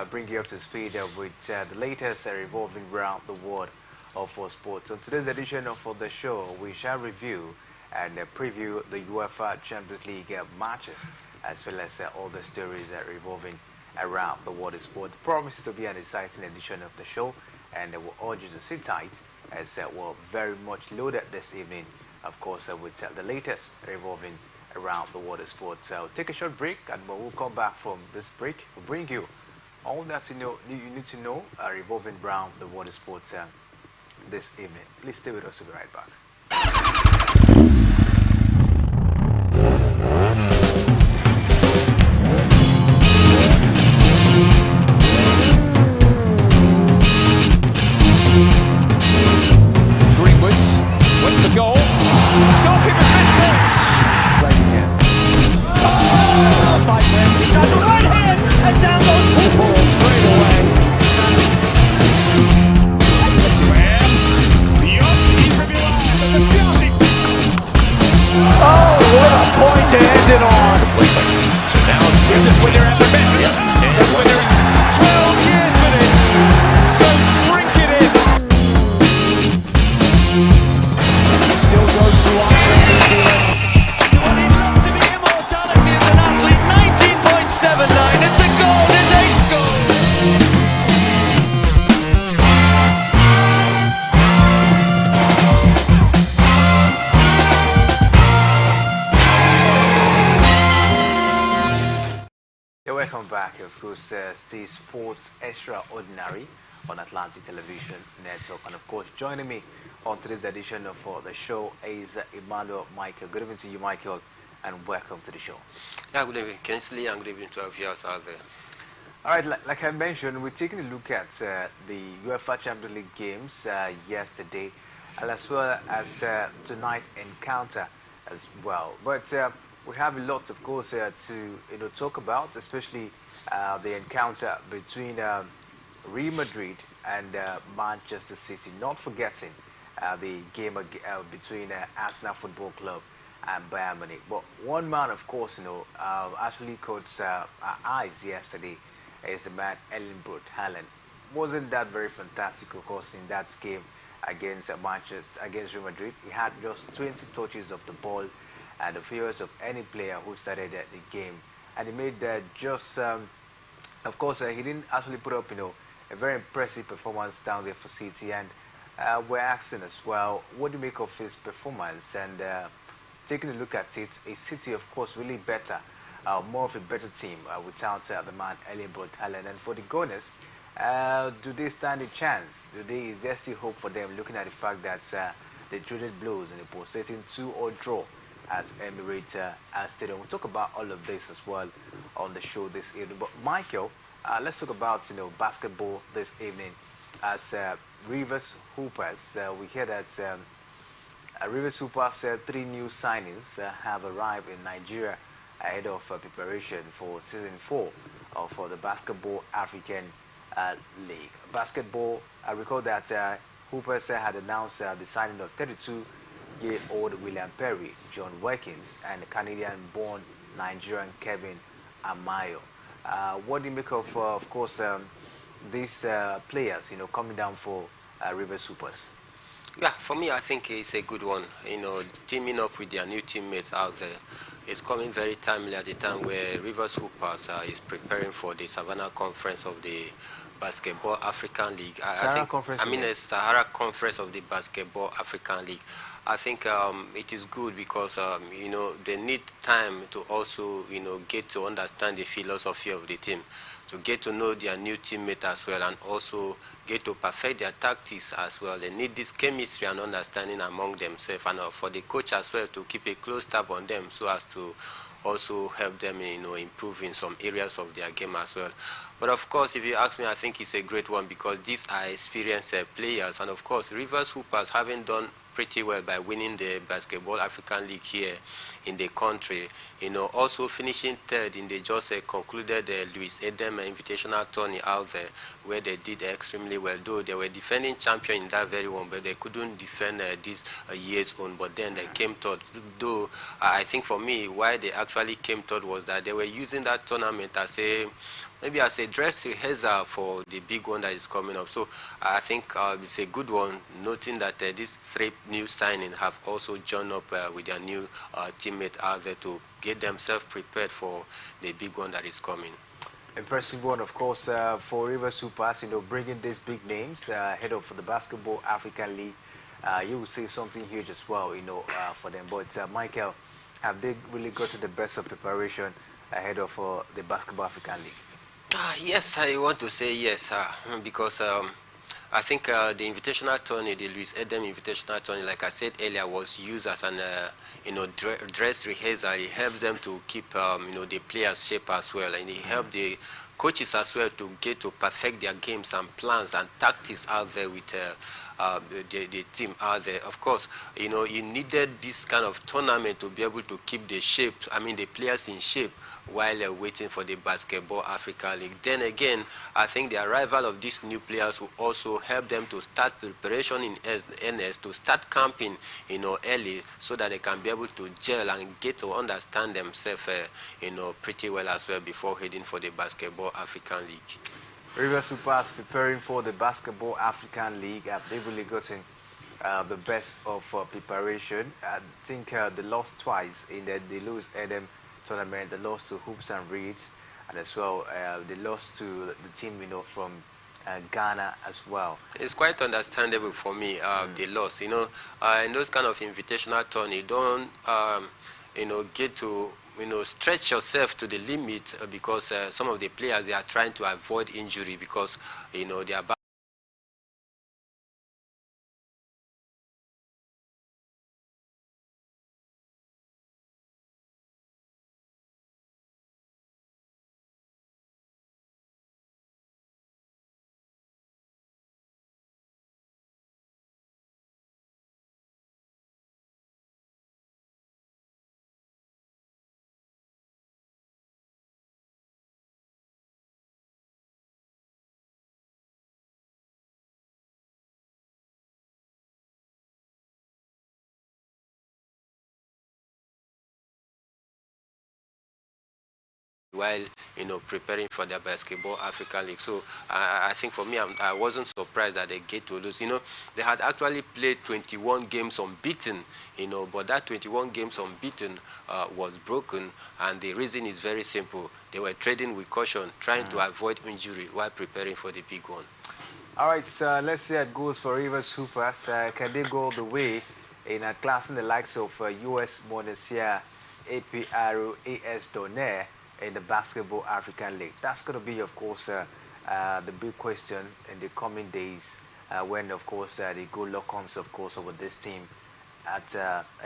bring you up to speed with the latest revolving around the world of sports. On today's edition of the show, we shall review and preview the UEFA Champions League matches, as well as all the stories revolving around the world of sport. It promises to be an exciting edition of the show, and we'll urge you to sit tight as we're very much loaded this evening, of course, with the latest revolving around the world of sports. So take a short break, and we'll come back from this break. We'll bring you all that you need to know revolving around the world of sports this evening. Please stay with us. We'll be right back. Welcome back, of course, the Sports Extraordinary on Atlantic Television Network. And of course, joining me on today's edition of the show is Emmanuel Michael. Good evening to you, Michael, and welcome to the show. Yeah, good evening, Kinsley, and good evening to our viewers out there. All right, like I mentioned, we're taking a look at the UEFA Champions League games yesterday, and as well as tonight's encounter as well. But we have a lot, of course, to talk about, especially the encounter between Real Madrid and Manchester City. Not forgetting the game between Arsenal Football Club and Bayern Munich. But one man, of course, actually caught our eyes yesterday is the man Erling Braut Haaland. Wasn't that very fantastic, of course, in that game against Real Madrid? He had just 20 touches of the ball, and the fewest of any player who started the game, and he made of course, he didn't actually put up, a very impressive performance down there for City, and we're asking as well, what do you make of his performance? And taking a look at it, a City, of course, really better, more of a better team without the man Erling Braut Haaland. And for the Gunners, do they stand a chance? Is there still hope for them, looking at the fact that they traded blows in a pulsating 2-2 draw at Emirates Stadium? We'll talk about all of this as well on the show this evening. But Michael, let's talk about basketball this evening. As Rivers Hoopers, we hear that Rivers Hoopers 3 new signings have arrived in Nigeria ahead of preparation for season 4 of the Basketball African League. Basketball, I recall that Hoopers had announced the signing of 32-year-old William Perry, John Watkins, and the Canadian-born Nigerian Kevin Amayo. What do you make of course, these players, coming down for River Supers? Yeah, for me, I think it's a good one. Teaming up with their new teammates out there. It's coming very timely at a time where Rivers Hoopers is preparing for the Savannah Conference of the Basketball African League. Sahara Conference of the Basketball African League. I think it is good because they need time to also get to understand the philosophy of the team, to get to know their new teammate as well, and also get to perfect their tactics as well. They need this chemistry and understanding among themselves, and for the coach as well to keep a close tab on them so as to also help them improve in some areas of their game as well. But of course, if you ask me, I think it's a great one because these are experienced players, and of course Rivers Hoopers having done pretty well by winning the Basketball African League here in the country. Also finishing third in the just concluded Louis Edem Invitational Tourney out there, where they did extremely well. Though they were defending champion in that very one, but they couldn't defend this year's own. But then they came third. Though I think for me, why they actually came third was that they were using that tournament as a maybe as a dress rehearsal for the big one that is coming up. So I think it's a good one, noting that these 3 new signings have also joined up with their new teammate out there to get themselves prepared for the big one that is coming. Impressive one, of course, for River Supers, bringing these big names ahead of the Basketball African League. You will see something huge as well, for them. But Michael, have they really got to the best of preparation ahead of the Basketball African League? Yes, I want to say yes, because I think the invitational tourney, the Louis Edem invitational tourney, like I said earlier, was used as an dress rehearsal. It helps them to keep the players' shape as well, and it helps the coaches as well to get to perfect their games and plans and tactics out there with the team out there. Of course, you needed this kind of tournament to be able to keep the shape, the players in shape while waiting for the Basketball Africa League. Then again, I think the arrival of these new players will also help them to start preparation in earnest, to start camping, early, so that they can be able to gel and get to understand themselves, pretty well as well before heading for the Basketball African League. River Supers preparing for the Basketball African League. They've really gotten the best of preparation. I think they lost twice in the Louis Edem tournament. They lost to Hoops and Reeds, and as well they lost to the team from Ghana as well. It's quite understandable for me. They lost. In those kind of invitational tourney, don't get to stretch yourself to the limit, because some of the players, they are trying to avoid injury because they are while preparing for the Basketball Africa League. So I think for me, I wasn't surprised that they get to lose. They had actually played 21 games unbeaten, but that 21 games unbeaten was broken, and the reason is very simple. They were trading with caution, trying to avoid injury while preparing for the big one. All right, so let's see how it goes for River Supers. Can they go all the way in classing the likes of US Monassia, APRO, AS Donaire in the Basketball African League? That's going to be, of course, the big question in the coming days when, of course, they go lock-ons, of course, over this team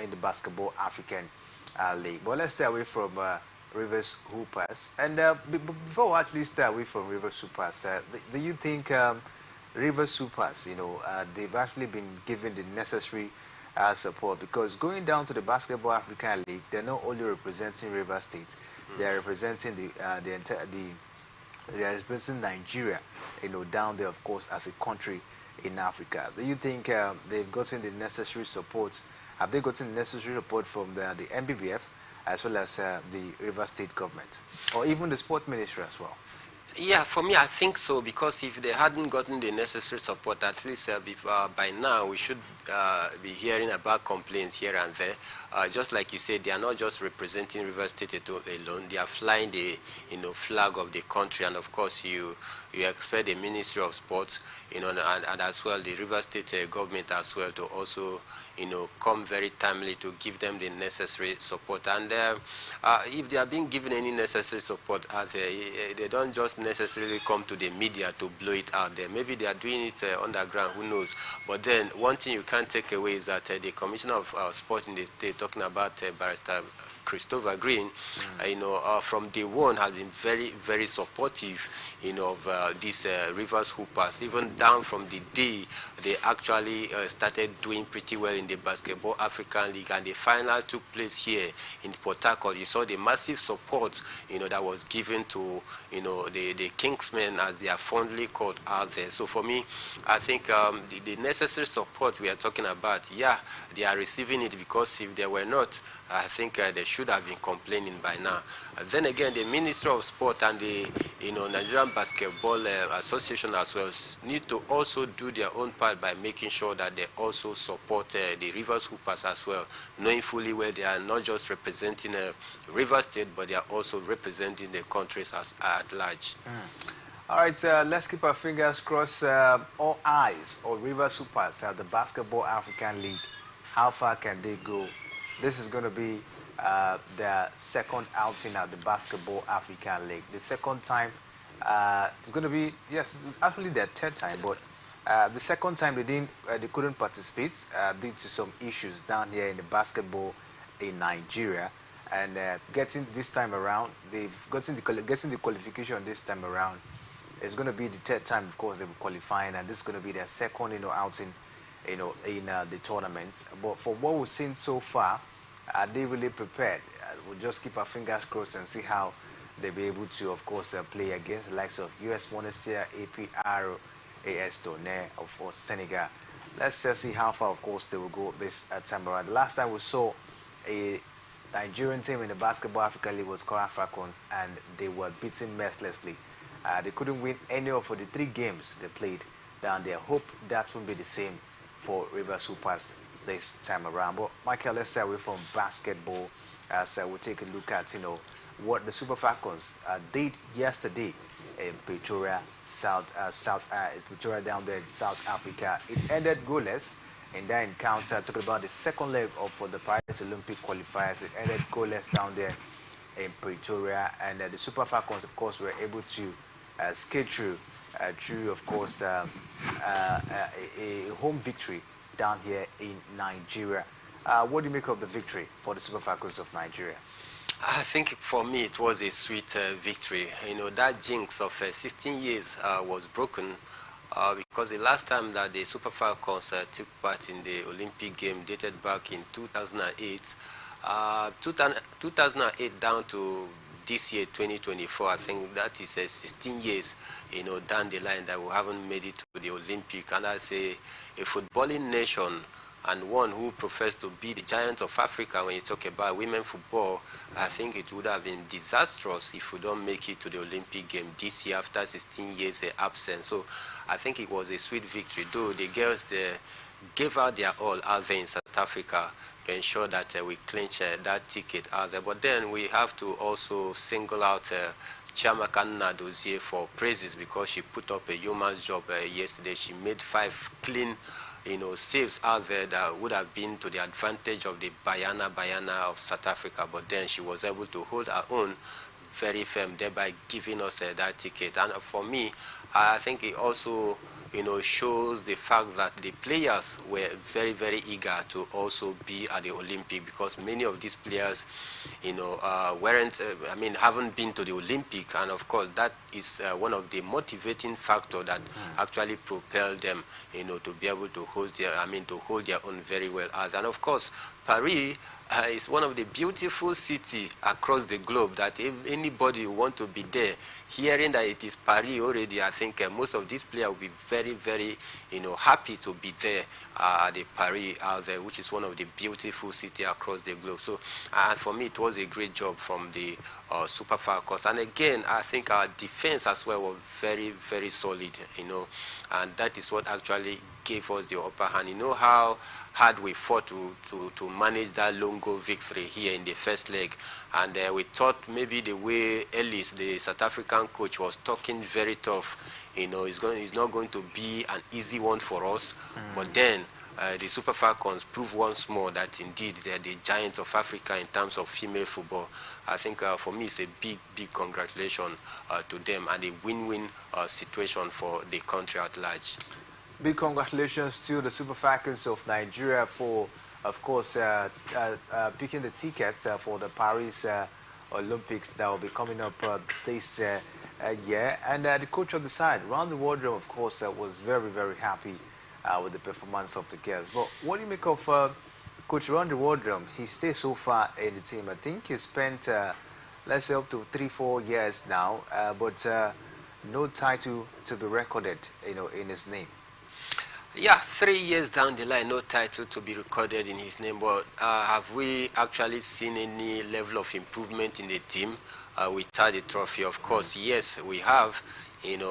in the Basketball African League. But let's stay away from Rivers Hoopers. And before we actually stay away from Rivers Hoopers, do you think Rivers Supers, they've actually been given the necessary support? Because going down to the Basketball African League, they're not only representing River State, they are representing they are representing Nigeria, down there, of course, as a country in Africa. Do you think they've gotten the necessary support? Have they gotten the necessary support from the NBBF as well as the River State government, or even the Sport Ministry as well? Yeah, for me, I think so, because if they hadn't gotten the necessary support, at least by now, we should be hearing about complaints here and there. Just like you said, they are not just representing River State alone. They are flying the flag of the country, and of course, you expect the Ministry of Sports, and as well the River State government as well to also come very timely to give them the necessary support. And if they are being given any necessary support out there, they don't just necessarily come to the media to blow it out there. Maybe they are doing it underground, who knows. But then one thing you can't take away is that the Commissioner of Sport in the state, talking about Barrister Christopher Green, from day one has been very, very supportive, of these Rivers Hoopers, even down from the day they actually started doing pretty well in the Basketball African League, and the final took place here in Port Harcourt. You saw the massive support, that was given to, the Kingsmen, as they are fondly called out there. So for me, I think the necessary support we are talking about, yeah, they are receiving it, because if they were not, I think they should should have been complaining by now. Then again, the Ministry of Sport and the Nigerian Basketball Association as well need to also do their own part by making sure that they also support the Rivers Hoopers as well, knowing fully well they are not just representing Rivers State, but they are also representing the countries at large. All right, let's keep our fingers crossed. All eyes on Rivers Hoopers, the Basketball African League. How far can they go? This is going to be their second outing at the Basketball African League. The second time, it's going to be, yes, actually their third time, but the second time they couldn't participate due to some issues down here in the basketball in Nigeria. And getting this time around, they've getting the qualification this time around. It's going to be the third time, of course, they will qualifying, and this is going to be their second, outing, in the tournament. But for what we've seen so far, they really prepared. We'll just keep our fingers crossed and see how they'll be able to, of course, play against the likes of US Monastir, APR, AS Tonnerre, of course, Senegal. Let's see how far, of course, they will go this time around. The last time we saw a Nigerian team in the Basketball Africa League was Kora Falcons, and they were beaten mercilessly. They couldn't win any of the 3 games they played down there. Hope that won't be the same for Rivers Hoopers this time around. But Michael, let's stay away from basketball as we'll take a look at what the Super Falcons did yesterday in Pretoria, Pretoria down there in South Africa. It ended goalless in that encounter. Talking about the second leg of the Paris Olympic qualifiers, it ended goalless down there in Pretoria, and the Super Falcons, of course, were able to skate through, of course, a home victory down here in Nigeria. What do you make of the victory for the Super Falcons of Nigeria? I think for me it was a sweet victory. That jinx of 16 years was broken because the last time that the Super Falcons took part in the Olympic game dated back in 2008. 2008 down to this year, 2024, I think that is 16 years, down the line that we haven't made it to the Olympic. And as a footballing nation and one who professes to be the giant of Africa, when you talk about women football, I think it would have been disastrous if we don't make it to the Olympic game this year after 16 years absence. So I think it was a sweet victory, though the girls gave out their all out there in South Africa to ensure that we clinch that ticket out there. But then we have to also single out Chiamaka Nnadozie for praises because she put up a yeoman's job yesterday. She made 5 clean saves out there that would have been to the advantage of the Banyana of South Africa. But then she was able to hold her own very firm, thereby giving us that ticket. And for me, I think it also shows the fact that the players were very, very eager to also be at the Olympic, because many of these players, haven't been to the Olympic, and of course that is one of the motivating factors that actually propelled them, to be able to hold their own very well. And of course, Paris is one of the beautiful cities across the globe that if anybody want to be there, hearing that it is Paris already, I think most of these players will be very, very, happy to be there at the Paris out there, which is one of the beautiful cities across the globe. So, for me, it was a great job from the Super Falcons. And again, I think our defense as well was very, very solid, and that is what actually gave us the upper hand. How hard we fought to manage that long goal victory here in the first leg, and we thought maybe the way Ellis, the South African coach, was talking very tough, it's not going to be an easy one for us. But then the Super Falcons proved once more that indeed they're the giants of Africa in terms of female football. I think for me it's a big, big congratulations to them, and a win-win situation for the country at large. Big congratulations to the Super Falcons of Nigeria for, of course, picking the tickets for the Paris Olympics that will be coming up this year. And the coach of the side, Round the Wardrobe, of course, was very, very happy with the performance of the girls. But what do you make of Coach Round the Wardrobe? He stayed so far in the team. I think he spent, let's say, up to 3-4 years now, but no title to be recorded, in his name. Yeah, 3 years down the line, no title to be recorded in his name. But have we actually seen any level of improvement in the team without the trophy? Of course, yes, we have.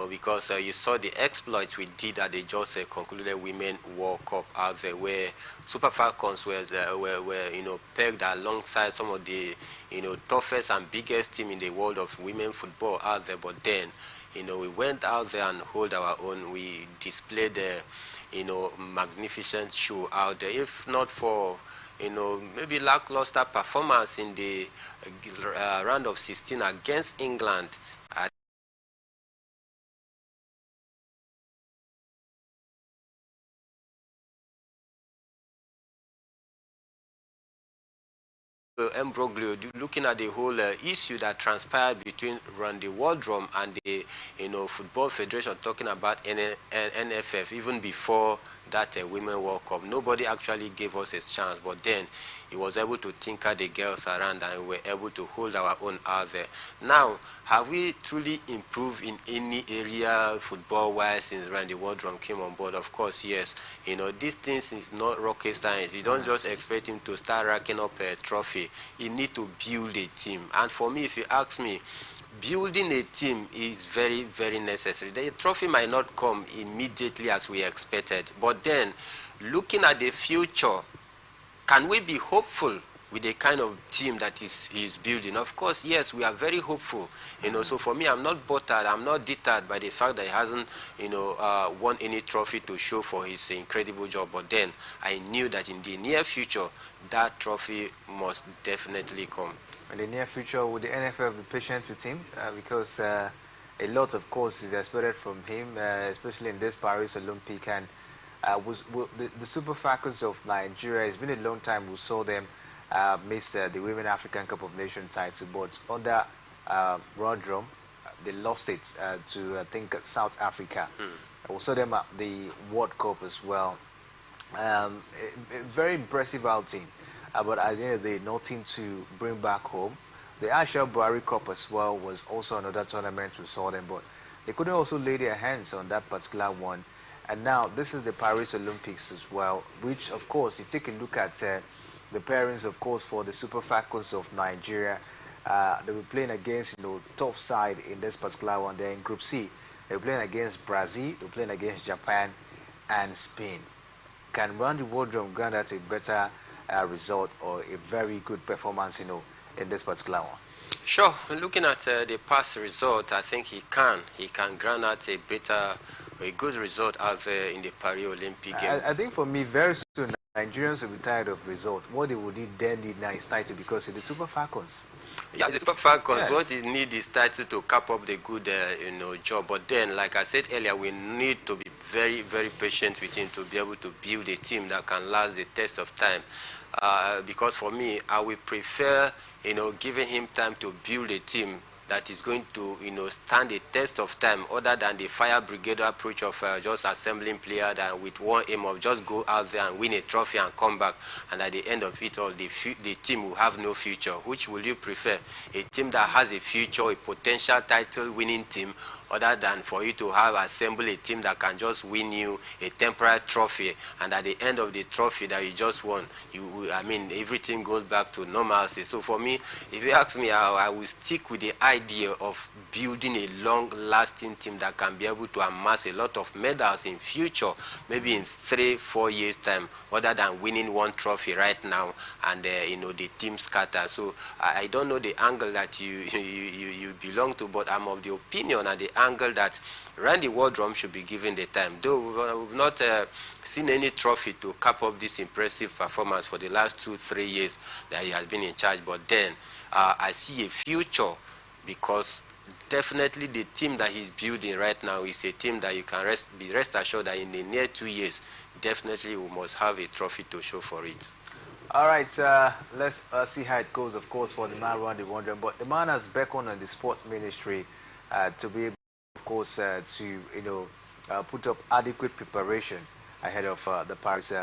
Because you saw the exploits we did at the just concluded Women World Cup out there, where Super Falcons were pegged alongside some of the toughest and biggest team in the world of women football out there. But then, we went out there and hold our own. We displayed magnificent show out there. If not for, maybe lackluster performance in the round of 16 against England, Embroglio, looking at the whole issue that transpired between Randy Waldrum and the Football Federation, talking about NFF, even before that Women World Cup. Nobody actually gave us a chance, but then he was able to tinker the girls around and we were able to hold our own out there. Now, have we truly improved in any area football-wise since Randy Waldrum came on board? Of course, yes. These things is not rocket science. You don't just expect him to start racking up a trophy. You need to build a team. And for me, if you ask me, building a team is very, very necessary. The trophy might not come immediately as we expected, but then looking at the future, can we be hopeful with the kind of team that he's building? Of course, yes, we are very hopeful. So for me, I'm not bothered, I'm not deterred by the fact that he hasn't, won any trophy to show for his incredible job. But then I knew that in the near future, that trophy must definitely come. In the near future, would the NFL be patient with him? Because a lot, of course, is expected from him, especially in this Paris Olympic. And the Super Falcons of Nigeria, it's been a long time we saw them miss the Women African Cup of Nations title, but under Rodrum, they lost it to, I think, South Africa. We saw them at the World Cup as well. A very impressive outing, but at the end of the day, nothing to bring back home. The Aisha Buhari Cup as well was also another tournament we saw them, but they couldn't also lay their hands on that particular one. And now this is the Paris Olympics as well, which of course, you take a look at the pairings, of course, for the Super Falcons of Nigeria. They were playing against tough side in this particular one. They're in Group C. They were playing against Brazil. They were playing against Japan and Spain. Can Randy Waldrum grant that a better result or a very good performance, in this particular one? Sure. Looking at the past result, I think he can. He can grant out a good result out there in the Paris Olympic game. I think for me, very soon, Nigerians will be tired of result. What they would then need now is title because it's the Super Falcons. Yeah, the Super Falcons, Yes. what they need is title to cap up the good, job. But then, like I said earlier, we need to be very, very patient with him to be able to build a team that can last the test of time. Because for me, I will prefer, giving him time to build a team that is going to, stand the test of time, other than the fire brigade approach of just assembling players and with one aim of just go out there and win a trophy and come back, and at the end of it all, the team will have no future. Which will you prefer? A team that has a future, a potential title-winning team, other than for you to have assembled a team that can just win you a temporary trophy, and at the end of the trophy that you just won, everything goes back to normalcy. So for me, if you ask me, I will stick with the idea of building a long-lasting team that can be able to amass a lot of medals in future, maybe in 3-4 years time, other than winning one trophy right now and the team scatter. So I don't know the angle that you belong to, but I'm of the opinion and the angle that Randy Waldrum should be given the time. Though we've not seen any trophy to cap up this impressive performance for the last 2-3 years that he has been in charge, but then I see a future, because definitely the team that he's building right now is a team that you can rest assured that in the near 2 years, definitely we must have a trophy to show for it. All right, let's see how it goes, of course, for the man Randy Waldrum. But the man has beckoned on the sports ministry to be able, of course, to put up adequate preparation ahead of the Paris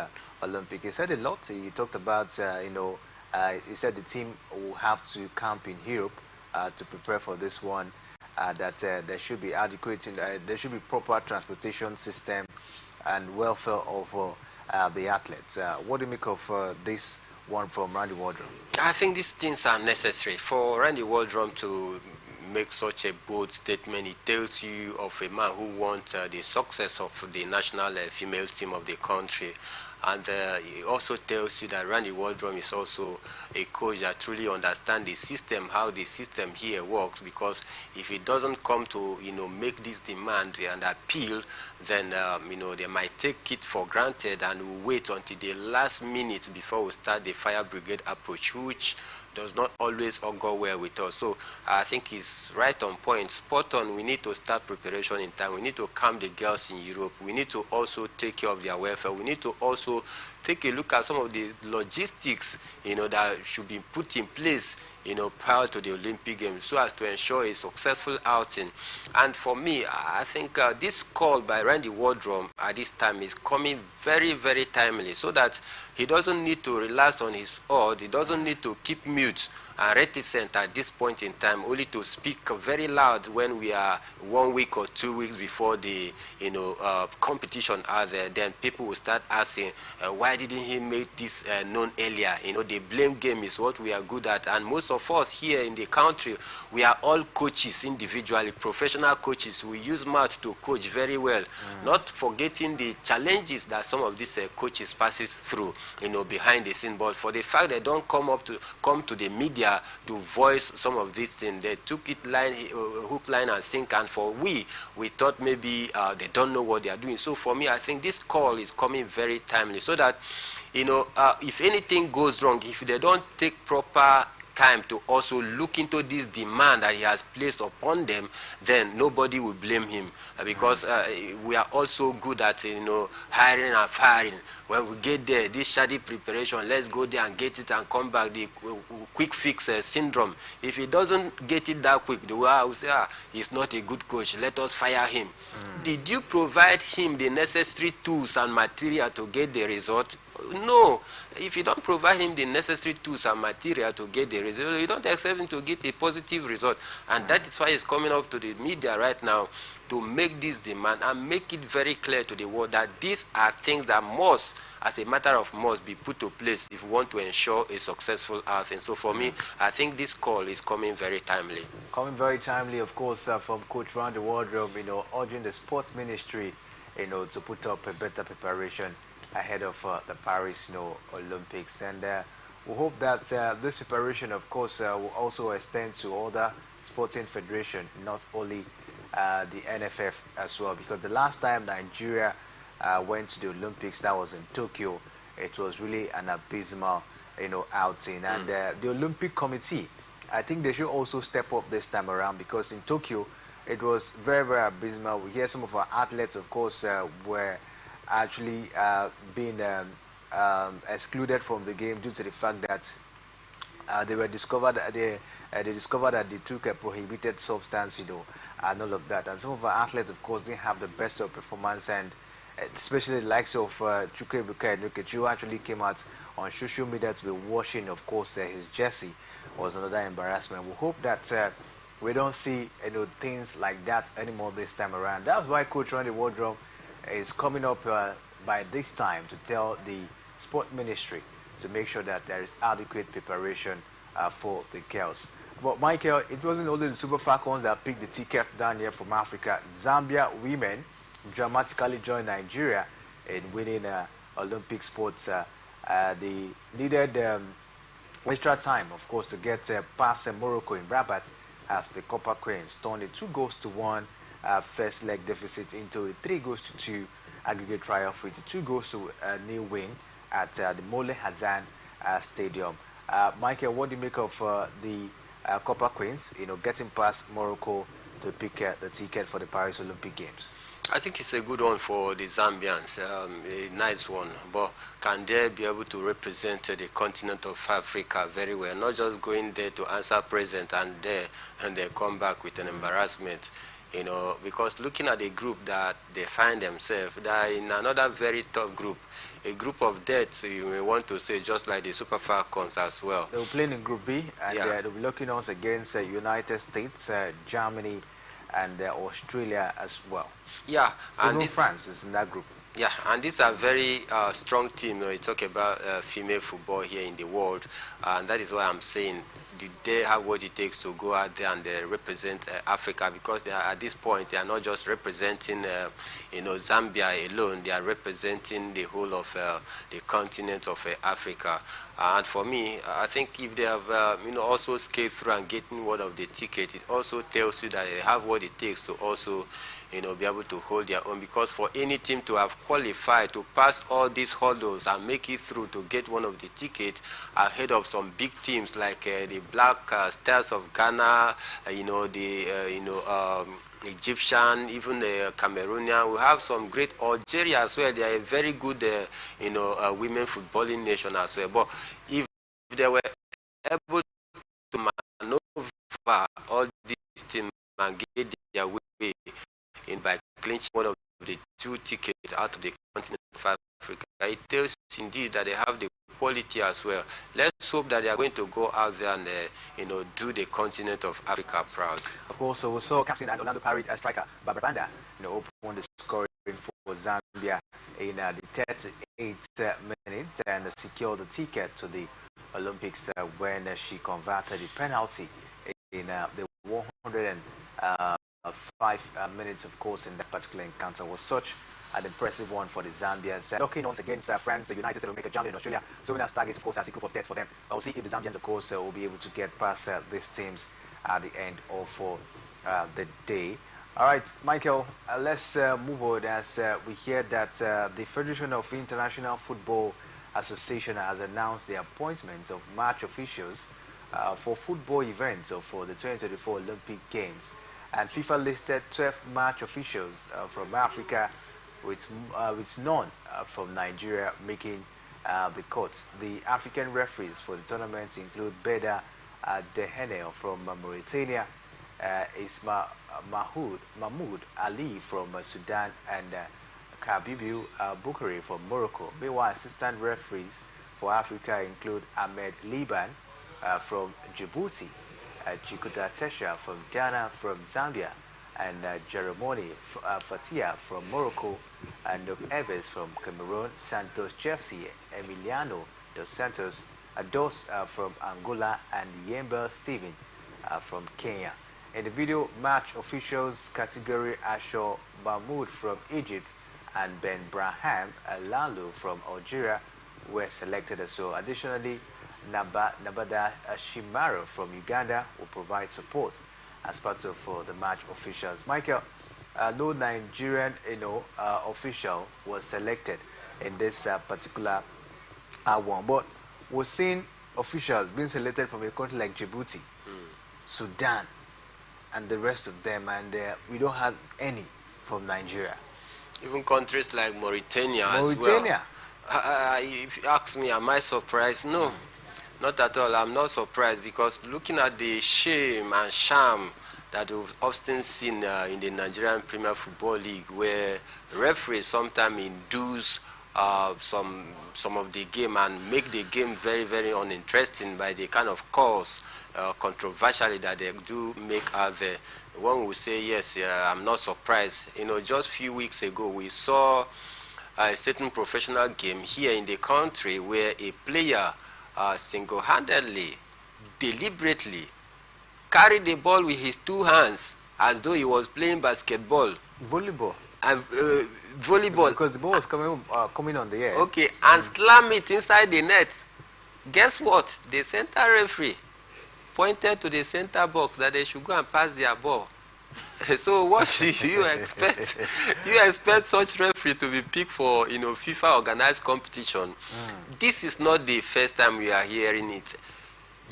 Olympic. He said a lot. He talked about, he said the team will have to camp in Europe to prepare for this one. That there should be adequate, there should be proper transportation system and welfare of the athletes. What do you make of this one from Randy Wardrum? I think these things are necessary. For Randy Wardrum to make such a bold statement, it tells you of a man who wants the success of the national female team of the country. And it also tells you that Randy Wardrum is also a coach that truly understands the system, how the system here works. Because if it doesn't come to make this demand and appeal, then they might take it for granted and will wait until the last minute before we start the fire brigade approach, which does not always augur well with us. So I think he's right on point, spot on. We need to start preparation in time. We need to calm the girls in Europe. We need to also take care of their welfare. We need to also take a look at some of the logistics, that should be put in place, prior to the Olympic Games, so as to ensure a successful outing. And for me, I think this call by Randy Wardrum at this time is coming very, very timely, so that he doesn't need to relax on his oar. He doesn't need to keep mute and reticent at this point in time, only to speak very loud when we are 1 week or 2 weeks before the competition are there. Then people will start asking, why didn't he make this known earlier? The blame game is what we are good at, and most of us here in the country, we are all coaches individually, professional coaches. We use mouth to coach very well, not forgetting the challenges that some of these coaches passes through, behind the scene. But for the fact they don't come to the media to voice some of these things, they took it hook, line, and sinker. And for we thought maybe they don't know what they are doing. So for me, I think this call is coming very timely, so that if anything goes wrong, if they don't take proper time to also look into this demand that he has placed upon them, then nobody will blame him, because we are also good at hiring and firing. When we get there, this shoddy preparation, let's go there and get it and come back, the quick fix syndrome. If he doesn't get it that quick, the way I will say, he's not a good coach, let us fire him. Did you provide him the necessary tools and material to get the result? No. If you don't provide him the necessary tools and material to get the result, you don't expect him to get a positive result. And that is why he's coming up to the media right now to make this demand and make it very clear to the world that these are things that must, as a matter of must, be put to place if we want to ensure a successful outing. So for me, I think this call is coming very timely. Coming very timely, of course, from Coach Randy Wardrum, urging the sports ministry, to put up a better preparation ahead of the Paris, Olympics. And we hope that this preparation, of course, will also extend to other sporting federation, not only the NFF as well. Because the last time Nigeria went to the Olympics, that was in Tokyo, it was really an abysmal, outing. And the Olympic Committee, I think they should also step up this time around, because in Tokyo, it was very, very abysmal. We hear some of our athletes, of course, were actually being excluded from the game due to the fact that they discovered that they took a prohibited substance, and all of that. And some of our athletes, of course, didn't have the best of performance, and especially the likes of Chukwuebuka Enukechi, who actually came out on social media to be washing, of course, his jersey, was another embarrassment. We hope that we don't see things like that anymore this time around. That's why Coach Randy Wardrum is coming up by this time to tell the sport ministry to make sure that there is adequate preparation for the girls. But Michael, it wasn't only the Super Falcons that picked the ticket down here from Africa. Zambia women dramatically joined Nigeria in winning Olympic sports. They needed extra time, of course, to get past Morocco in Rabat, as the Copper Queens turned a 2-1 first leg deficit into a 3-2 aggregate triumph with a 2-0 nil win at the Mole Hassan Stadium. Michael, what do you make of the Copper Queens, getting past Morocco to pick the ticket for the Paris Olympic Games? I think it's a good one for the Zambians, a nice one. But can they be able to represent the continent of Africa very well? Not just going there to answer present and they come back with an embarrassment. Because looking at the group that they find themselves, they are in another very tough group, a group of deaths, you may want to say, just like the Super Falcons as well. They will play in Group B, and they'll be looking us against United States, Germany, and Australia as well. Yeah, and France is in that group. Yeah, and these are very strong team. You talk about female football here in the world, and that is why I'm saying, did they have what it takes to go out there and represent Africa? Because they are, at this point, they are not just representing, Zambia alone. They are representing the whole of the continent of Africa. And for me, I think if they have, also scaled through and getting one of the ticket, it also tells you that they have what it takes to also, be able to hold their own. Because for any team to have qualified to pass all these hurdles and make it through to get one of the tickets ahead of some big teams like the Black Stars of Ghana, Egyptian, even the Cameroonian. We have some great Algeria as well. They are a very good, women footballing nation as well. But if they were able to maneuver all these teams and get their way in by clinching one of the two tickets out of the continent of Africa, it tells indeed that they have the quality as well. Let's hope that they are going to go out there and do the continent of Africa proud. Of course, so we saw captain and Orlando Pirates striker Barbara Banda, open the scoring for Zambia in the 38th minute and secured the ticket to the Olympics when she converted the penalty in the 105 minutes. Of course, in that particular encounter was such an impressive one for the Zambians. Looking once against France, the United States will make a jump in Australia. So winners targets, of course, as a group of death for them. We'll see if the Zambians, of course, will be able to get past these teams at the end of the day. All right, Michael, let's move on as we hear that the Federation of International Football Association has announced the appointment of match officials for football events for the 2024 Olympic Games. And FIFA listed 12 match officials from Africa, with none from Nigeria making the cuts. The African referees for the tournament include Beda Dehene from Mauritania, Mahmoud Ali from Sudan, and Kabibu Bukari from Morocco. Meanwhile, assistant referees for Africa include Ahmed Liban from Djibouti, Chikuta Tesha from Ghana, from Zambia, and Jeremoni Fatia from Morocco, and Evans from Cameroon, Santos Chelsea, Emiliano dos Santos Dos from Angola, and Yemba Steven from Kenya. In the video match officials category, Asho Mahmoud from Egypt and Ben Braham Lalu from Algeria were selected as well. Additionally, Nabada Shimaro from Uganda will provide support as part of the match officials. Michael, no Nigerian official was selected in this particular one, but we're seeing officials being selected from a country like Djibouti, Sudan, and the rest of them, and we don't have any from Nigeria. Even countries like Mauritania as well. If you ask me, am I surprised? No. Not at all. I'm not surprised, because looking at the shame and sham that we've often seen in the Nigerian Premier Football League, where referees sometimes induce some of the game and make the game very, very uninteresting by the kind of calls controversially that they do make out there. One will say, yes, I'm not surprised. Just a few weeks ago, we saw a certain professional game here in the country where a player single-handedly, deliberately carried the ball with his two hands as though he was playing basketball. Volleyball. Volleyball. Because the ball was coming on the air. Okay, and slam it inside the net. Guess what? The center referee pointed to the center box that they should go and pass their ball. So what do you expect? Do you expect such referee to be picked for FIFA organized competition? This is not the first time we are hearing it.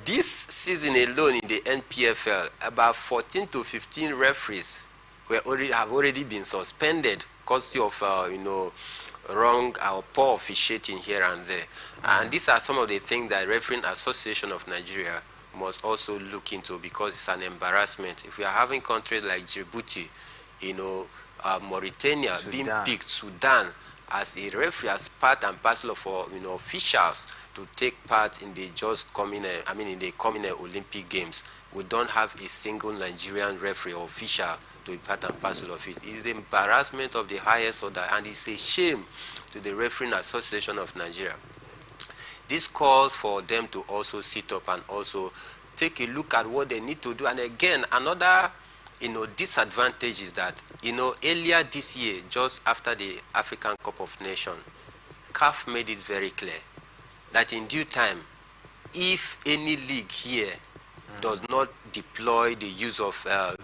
This season alone in the NPFL, about 14 to 15 referees have already been suspended because of wrong or poor officiating here and there. And these are some of the things that Refereeing Association of Nigeria must also look into, because it's an embarrassment. If we are having countries like Djibouti, Mauritania being picked, Sudan, as a referee, as part and parcel of officials to take part in the coming Olympic Games, we don't have a single Nigerian referee or official to be part and parcel of it. It's the embarrassment of the highest order, and it's a shame to the Refereeing Association of Nigeria. This calls for them to also sit up and also take a look at what they need to do. And again, another disadvantage is that earlier this year, just after the African Cup of Nations, CAF made it very clear that in due time, if any league here does not deploy the use of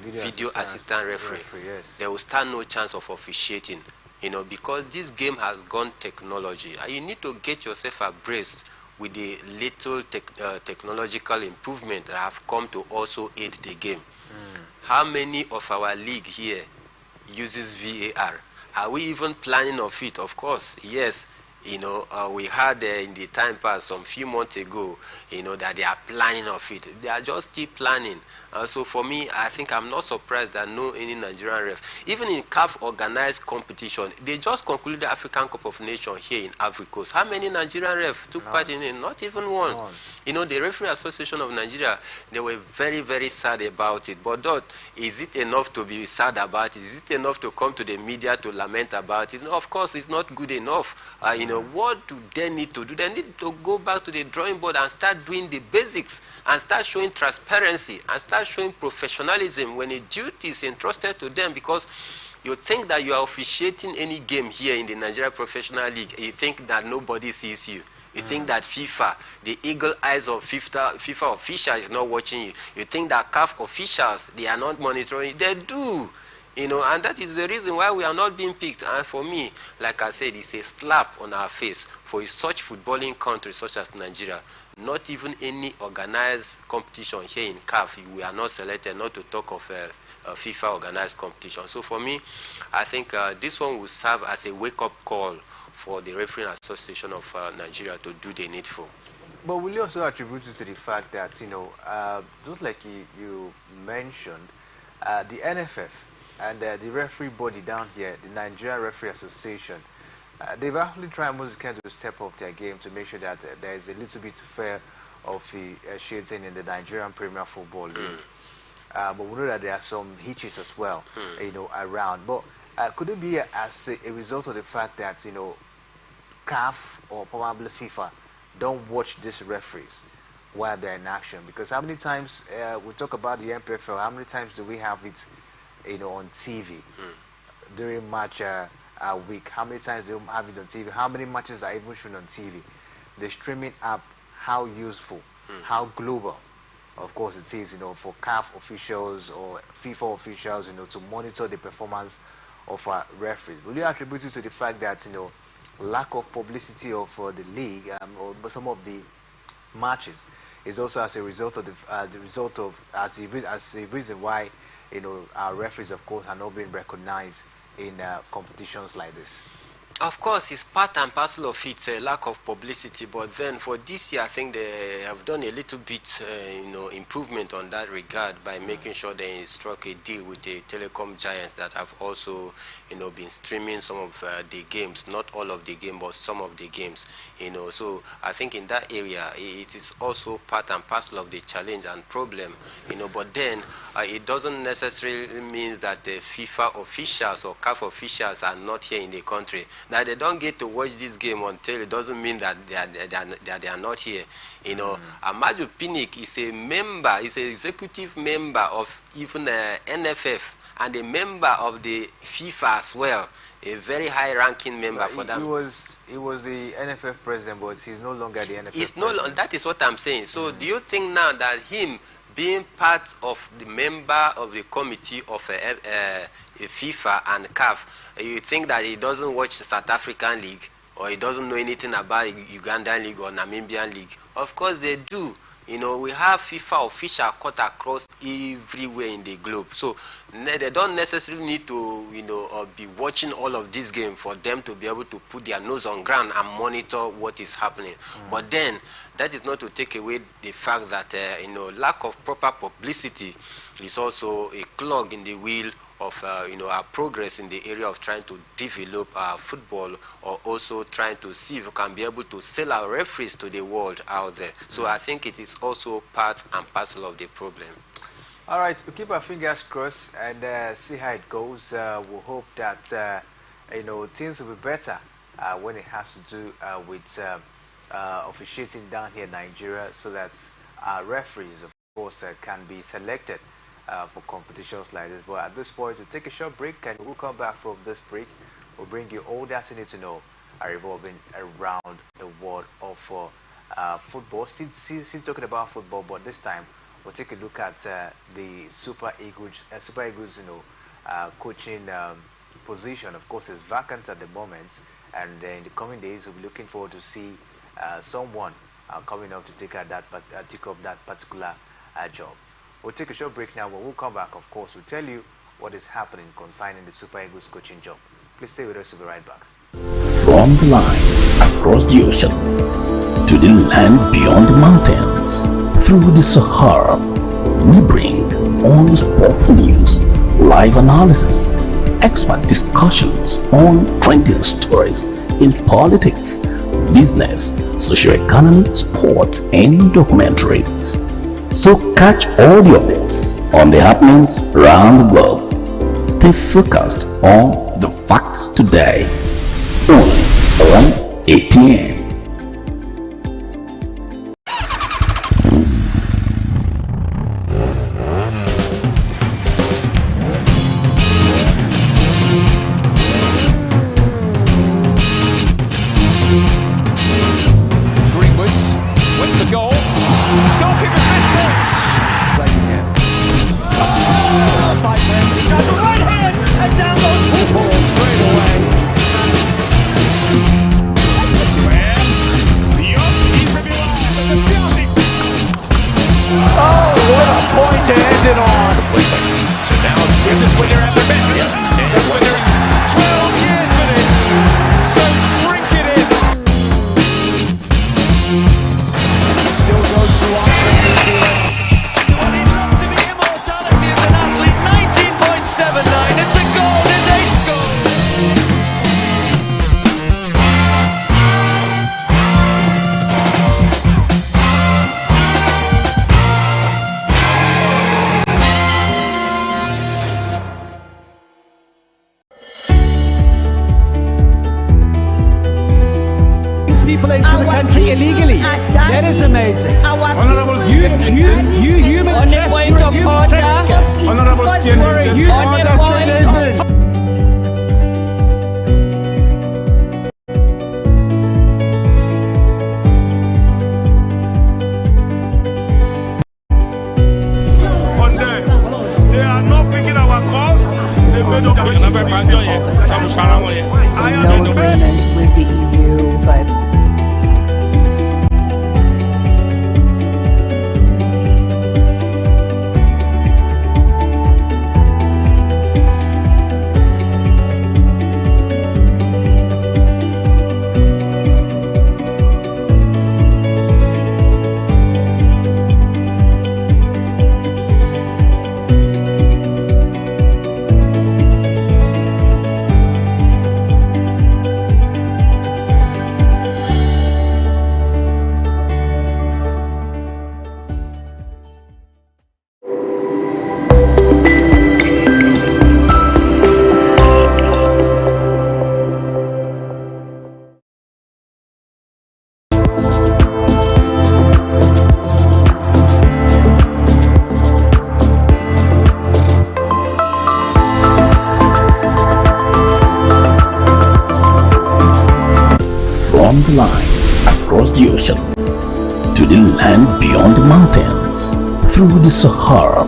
video assistant referee, yes, there will stand no chance of officiating. Because this game has gone technology. And you need to get yourself abreast with the little technological improvement that have come to also aid the game. How many of our league here uses VAR? Are we even planning of it? Of course, yes. We had in the time past some few months ago, that they are planning of it. They are just still planning. So for me, I think I'm not surprised that no any Nigerian ref, even in CAF organized competition, they just concluded the African Cup of Nations here in Ivory Coast. How many Nigerian refs took part in it? Not even one. The Referee Association of Nigeria, they were very, very sad about it. But is it enough to be sad about it? Is it enough to come to the media to lament about it? No, of course, it's not good enough. What do they need to do? They need to go back to the drawing board and start doing the basics and start showing transparency and start showing professionalism when a duty is entrusted to them, because you think that you are officiating any game here in the Nigeria Professional League, you think that nobody sees you. You think that FIFA, the eagle eyes of FIFA officials is not watching you. You think that CAF officials, they are not monitoring you. They do. And that is the reason why we are not being picked. And for me, like I said, it's a slap on our face for such footballing country such as Nigeria. Not even any organized competition here in CAF, we are not selected, not to talk of FIFA organized competition. So for me, I think this one will serve as a wake-up call for the Refereeing Association of Nigeria to do the needful. But will you also attribute it to the fact that, just like you mentioned, the NFF and the referee body down here, the Nigeria Referee Association, they've actually tried most kind to step up their game to make sure that there is a little bit fair of officiating in the Nigerian Premier Football League. But we know that there are some hitches as well, around. But could it be as a result of the fact that, CAF or probably FIFA don't watch these referees while they're in action? Because how many times we talk about the MPFL, how many times do we have it on TV during match week? How many times do you have it on TV? How many matches are even shown on TV? The streaming app, how useful, how global, of course, it is, for CAF officials or FIFA officials, to monitor the performance of referees. Will you attribute it to the fact that, lack of publicity of the league or some of the matches is also as a result of as a reason why our referees, of course, are not being recognized in competitions like this? Of course, it's part and parcel of it, lack of publicity. But then for this year, I think they have done a little bit, improvement on that regard by making sure they struck a deal with the telecom giants that have also, been streaming some of the games, not all of the games, but some of the games. So I think in that area, it is also part and parcel of the challenge and problem. But then it doesn't necessarily mean that the FIFA officials or CAF officials are not here in the country. That they don't get to watch this game until it doesn't mean that they are not here. Amaju Pinnick is a member, is an executive member of even NFF and a member of the FIFA as well, a very high-ranking member for them. He was the NFF president, but he's no longer the NFF He's president. That is what I'm saying. So do you think now that him being part of the member of the committee of FIFA and CAF, you think that he doesn't watch the South African League or he doesn't know anything about Ugandan League or Namibian League? Of course they do. We have FIFA official cut across everywhere in the globe. So they don't necessarily need to, be watching all of these games for them to be able to put their nose on ground and monitor what is happening. But then, that is not to take away the fact that, lack of proper publicity is also a clog in the wheel of our progress in the area of trying to develop our football, or also trying to see if we can be able to sell our referees to the world out there. So I think it is also part and parcel of the problem. All right, we'll keep our fingers crossed and see how it goes. We'll hope that things will be better when it has to do with officiating down here in Nigeria, so that referees, of course, can be selected for competitions like this. But at this point, we'll take a short break, and we'll come back from this break. We'll bring you all that you need to know revolving around the world of football. Still talking about football, but this time we'll take a look at the Super Eagles. Coaching position, of course, is vacant at the moment, and in the coming days we'll be looking forward to see someone coming up to take up that particular job. We'll take a short break now. When we'll come back, of course, we'll tell you what is happening concerning the Super Eagles coaching job. Please stay with us. We'll be right back. From the line across the ocean to the land beyond the mountains, through the Sahara, we bring on sport news, live analysis, expert discussions on trending stories in politics, business, socio-economy, sports, and documentaries. So catch all the updates on the happenings around the globe. Stay focused on the fact today, only around 8 a.m. People into the country illegally. That is amazing. Honourables, you human on the point of order. Honourables, you are a human order. They are not picking our calls. They made up So no agreement with the EU, but From the line across the ocean to the land beyond the mountains, through the Sahara,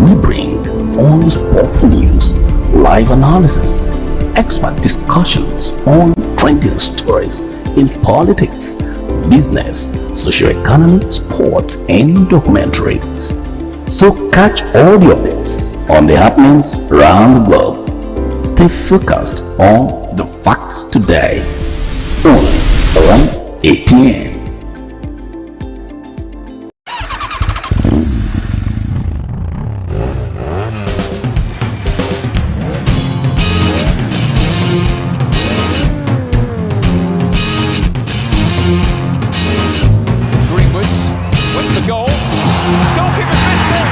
we bring on sport news, live analysis, expert discussions on trending stories in politics, business, socio-economy, sports, and documentaries. So catch all the updates on the happenings around the globe. Stay focused on the fact today, only around 8 a.m. Greenwood's went for goal. Goalkeeper missed it.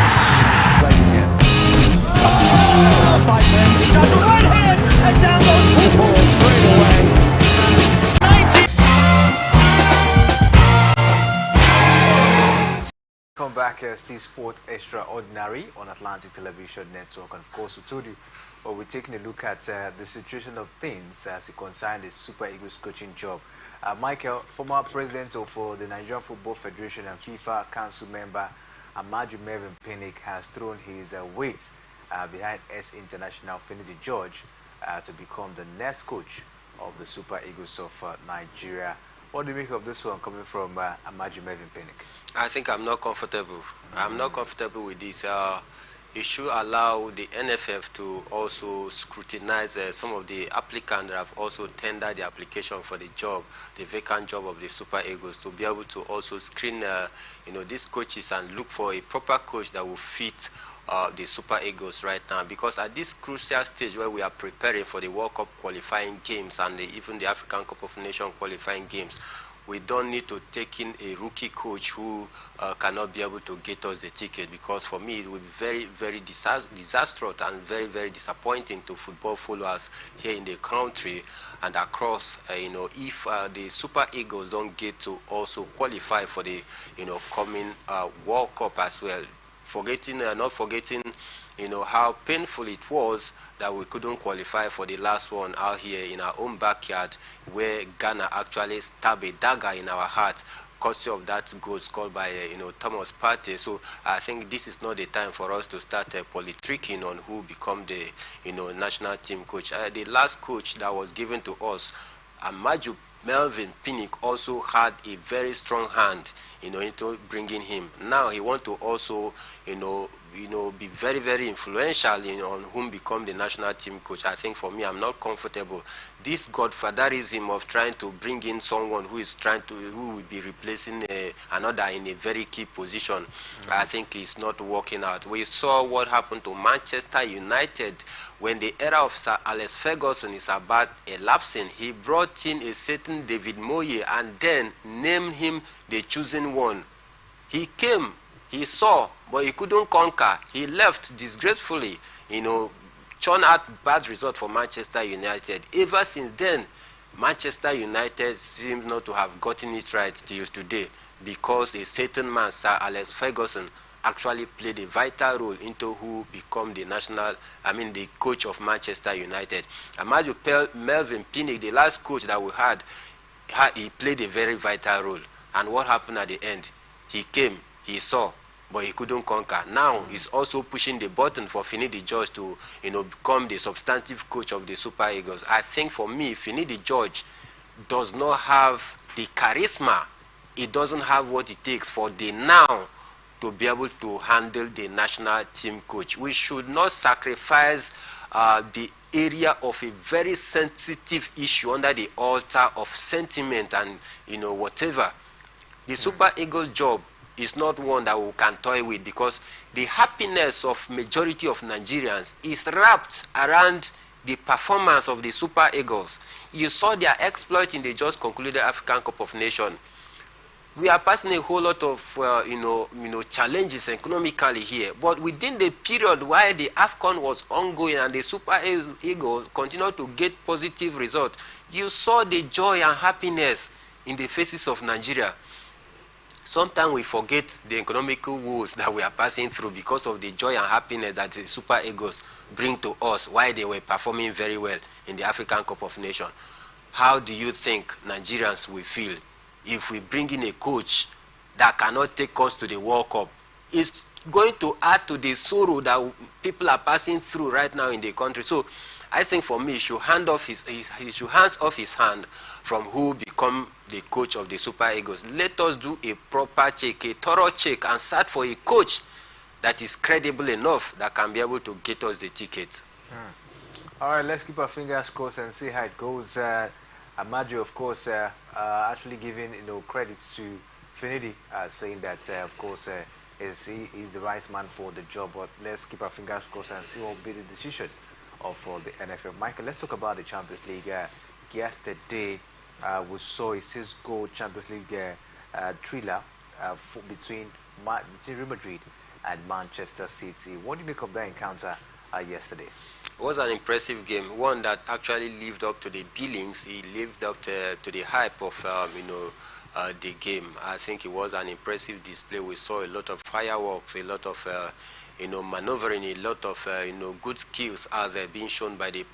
back see Sport Extraordinary on Atlantic Television Network. And of course, we told you, well, we're taking a look at the situation of things as it concerns the Super Eagles coaching job. Michael, former president of the Nigerian Football Federation and FIFA Council member Amaju Mervin Pinnick has thrown his weight behind ex-international Finidi George to become the next coach of the Super Eagles of Nigeria. What do you make of this one coming from Amaju Mervin Pinnick? I think I'm not comfortable. I'm not comfortable with this. It should allow the NFF to also scrutinize some of the applicants that have also tendered the application for the job, the vacant job of the Super Eagles, to be able to also screen, these coaches and look for a proper coach that will fit the Super Eagles right now. Because at this crucial stage where we are preparing for the World Cup qualifying games and even the African Cup of Nations qualifying games, we don't need to take in a rookie coach who cannot be able to get us the ticket, because for me it would be very, very disastrous and very, very disappointing to football followers here in the country and across, if the Super Eagles don't get to also qualify for the, coming World Cup as well. Not forgetting, how painful it was that we couldn't qualify for the last one out here in our own backyard, where Ghana actually stabbed a dagger in our heart, courtesy of that goal scored by, Thomas Partey. So I think this is not the time for us to start politicking on who become the, national team coach. The last coach that was given to us, Amaju Mervin Pinnick, also had a very strong hand, into bringing him. Now he want to also, be very, very influential on whom become the national team coach. I think for me, I'm not comfortable. This godfatherism of trying to bring in someone who will be replacing another in a very key position, I think is not working out. We saw what happened to Manchester United when the era of Sir Alex Ferguson is about elapsing. He brought in a certain David Moyes and then named him the chosen one. He came, he saw, but he couldn't conquer. He left disgracefully, churn out bad result for Manchester United. Ever since then, Manchester United seems not to have gotten it right till today, because a certain man, Sir Alex Ferguson, actually played a vital role into who become the coach of Manchester United. Amaju Mervin Pinnick, the last coach that we had, he played a very vital role. And what happened at the end? He came, he saw, but he couldn't conquer. Now he's also pushing the button for Finidi George to, become the substantive coach of the Super Eagles. I think for me, Finidi George does not have the charisma. He doesn't have what it takes for the now to be able to handle the national team coach. We should not sacrifice the area of a very sensitive issue under the altar of sentiment and, whatever. The Super Eagles job is not one that we can toy with, because the happiness of majority of Nigerians is wrapped around the performance of the Super Eagles. You saw their exploit in the just concluded African Cup of Nations. We are passing a whole lot of challenges economically here, but within the period while the AFCON was ongoing and the Super Eagles continued to get positive results, you saw the joy and happiness in the faces of Nigeria. Sometimes we forget the economical woes that we are passing through because of the joy and happiness that the Super Eagles bring to us while they were performing very well in the African Cup of Nations. How do you think Nigerians will feel if we bring in a coach that cannot take us to the World Cup? It's going to add to the sorrow that people are passing through right now in the country. So I think for me, he should hands off his hand from who become the coach of the Super Eagles. Let us do a proper check, a thorough check, and search for a coach that is credible enough that can be able to get us the ticket. All right, let's keep our fingers crossed and see how it goes. Amaju, of course, actually giving credit to Finidi, saying that of course he's the right man for the job. But let's keep our fingers crossed and see what will be the decision of the NFF. Michael, let's talk about the Champions League. Yesterday, we saw a 6-goal Champions League thriller between Real Madrid and Manchester City. What do you make of that encounter yesterday? It was an impressive game, one that actually lived up to the billings. He lived up to the hype of the game. I think it was an impressive display. We saw a lot of fireworks, a lot of maneuvering, a lot of good skills out there being shown by the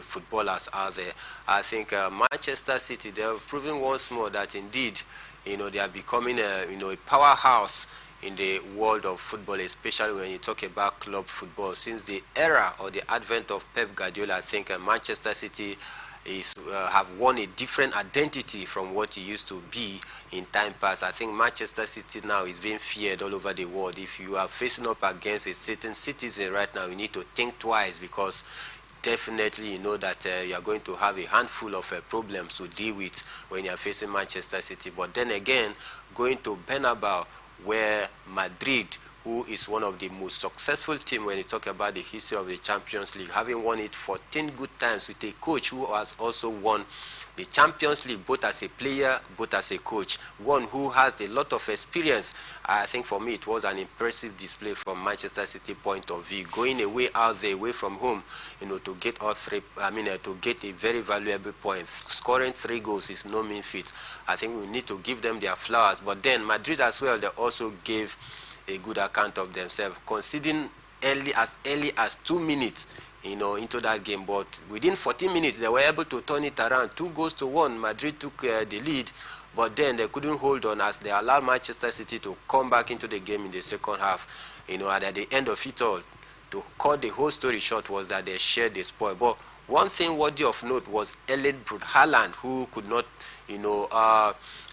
footballers out there. I think Manchester City, they have proven once more that indeed they are becoming a powerhouse in the world of football, especially when you talk about club football. Since the era or the advent of Pep Guardiola, I think Manchester City have won a different identity from what it used to be in time past. I think Manchester City now is being feared all over the world. If you are facing up against a certain citizen right now, you need to think twice, because definitely you know that you are going to have a handful of problems to deal with when you are facing Manchester City. But then again, going to Bernabeu, where Madrid, who is one of the most successful teams when you talk about the history of the Champions League, having won it 14 good times with a coach who has also won the Champions League both as a player, both as a coach, one who has a lot of experience. I think for me it was an impressive display from Manchester City point of view, going away out there, away from home, to get to get a very valuable point. Scoring 3 goals is no mean feat. I think we need to give them their flowers. But then Madrid as well, they also gave a good account of themselves, conceding early as 2 minutes into that game, but within 14 minutes they were able to turn it around. 2-1. Madrid took the lead, but then they couldn't hold on as they allowed Manchester City to come back into the game in the second half. And at the end of it all, to cut the whole story short, was that they shared the spoil. But one thing worthy of note was Erling Braut Haaland, who could not, he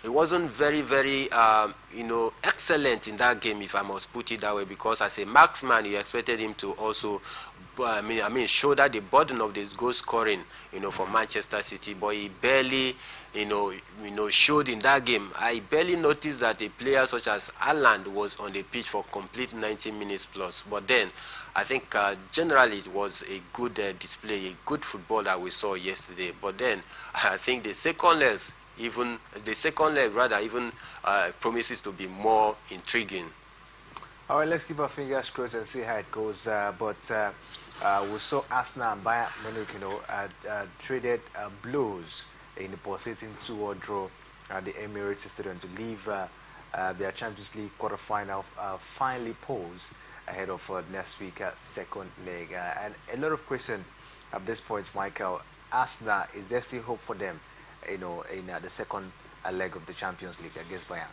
wasn't very excellent in that game, if I must put it that way, because as a marksman, you expected him to also shoulder the burden of this goal scoring, for Manchester City. But he barely, showed in that game. I barely noticed that a player such as Haaland was on the pitch for complete 90 minutes plus. But then, I think generally it was a good display, a good football that we saw yesterday. But then, I think the second leg promises to be more intriguing. All right, let's keep our fingers crossed and see how it goes. We saw Arsenal and Bayern Munich, traded blows in the pulsating 2-2 draw at the Emirates Stadium to leave their Champions League quarterfinal finally posed ahead of next week's second leg. And a lot of questions at this point, Michael. Arsenal, is there still hope for them, in the second leg of the Champions League against Bayern?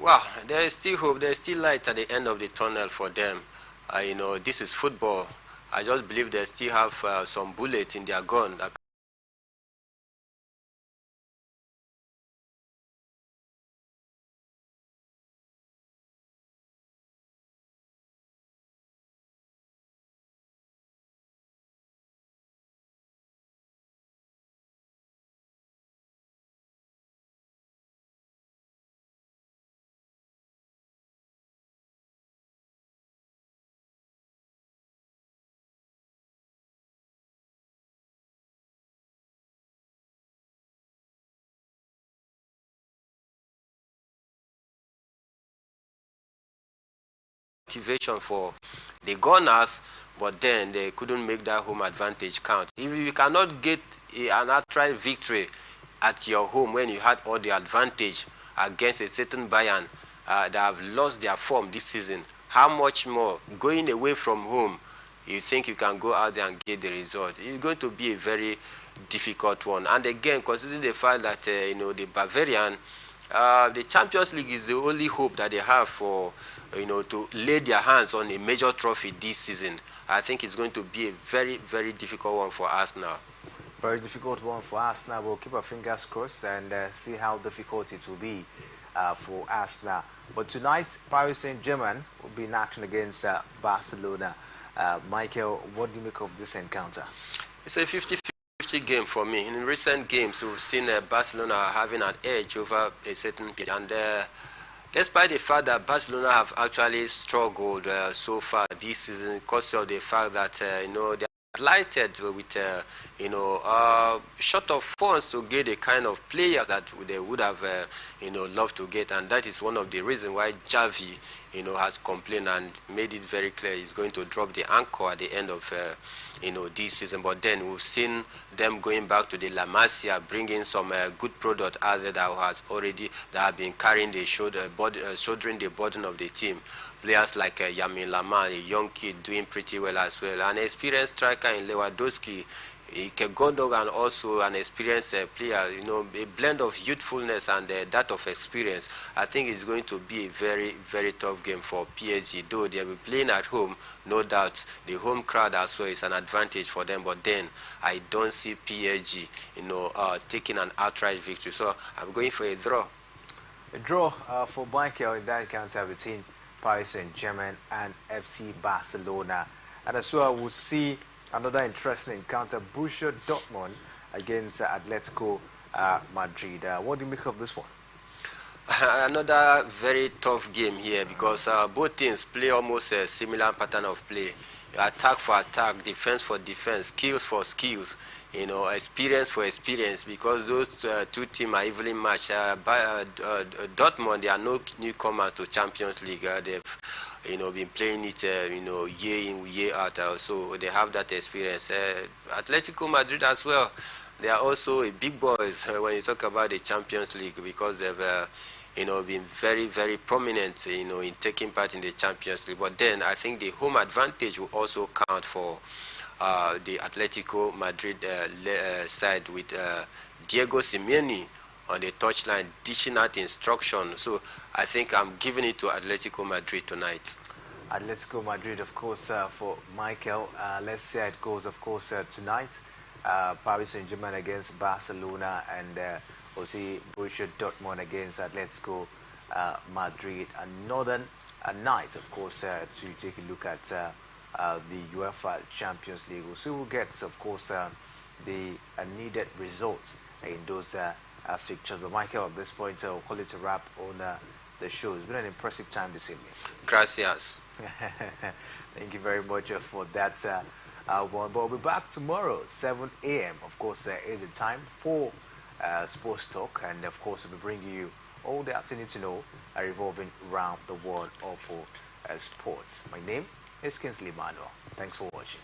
Well, there is still hope. There is still light at the end of the tunnel for them. This is football. I just believe they still have some bullets in their gun that motivation for the Gunners, but then they couldn't make that home advantage count. If you cannot get an outright victory at your home when you had all the advantage against a certain Bayern that have lost their form this season, how much more going away from home you think you can go out there and get the result? It's going to be a very difficult one. And again, considering the fact that the Bavarian, the Champions League is the only hope that they have for to lay their hands on a major trophy this season. I think it's going to be a very, very difficult one for us now. Very difficult one for us now. We'll keep our fingers crossed and see how difficult it will be for us now. But tonight, Paris Saint-Germain will be in action against Barcelona. Michael, what do you make of this encounter? It's a 50-50 game for me. In recent games, we've seen Barcelona having an edge over a certain pitch, and despite the fact that Barcelona have actually struggled so far this season because of the fact that they are lighted with short of funds to get the kind of players that they would have, loved to get, and that is one of the reasons why Javi, has complained and made it very clear he's going to drop the anchor at the end of, this season. But then we've seen them going back to the La Masia, bringing some good product out there that have been carrying the shouldering the burden of the team. Players like Yamin Lamar, a young kid doing pretty well as well, an experienced striker in Lewandowski, Gundogan, also an experienced player, a blend of youthfulness and that of experience. I think it's going to be a very, very tough game for PSG, though they'll be playing at home, no doubt. The home crowd as well is an advantage for them, but then I don't see PSG, taking an outright victory. So I'm going for a draw. A draw for Michael in that encounter between Paris Saint-Germain and FC Barcelona. And as well, we'll see another interesting encounter, Borussia Dortmund against Atletico Madrid. What do you make of this one? Another very tough game here because both teams play almost a similar pattern of play. Attack for attack, defense for defense, skills for skills, experience for experience, because those two teams are evenly matched. Dortmund, they are no newcomers to Champions League. They've been playing it year in, year out, so they have that experience. Atletico Madrid as well, they are also a big boys when you talk about the Champions League, because they've been very, very prominent, in taking part in the Champions League. But then I think the home advantage will also count for the Atletico Madrid side, with Diego Simeone on the touchline dishing out instruction. So I think I'm giving it to Atletico Madrid tonight. Atletico Madrid, of course, for Michael. Let's see how it goes, of course, tonight. Paris Saint-Germain against Barcelona, and we'll see Borussia Dortmund against Atletico Madrid. Another night, of course, to take a look at the UEFA Champions League. We'll see who gets, of course, the needed results in those fixtures. But Michael, at this point, I'll call it a wrap on the show. It's been an impressive time this evening. Gracias. Thank you very much for that one. But we'll be back tomorrow, 7 a.m. Of course, is the time for Sports Talk, and of course, we'll be bringing you all that you need to know revolving around the world of sports. My name is Kinsley Manuel. Thanks for watching.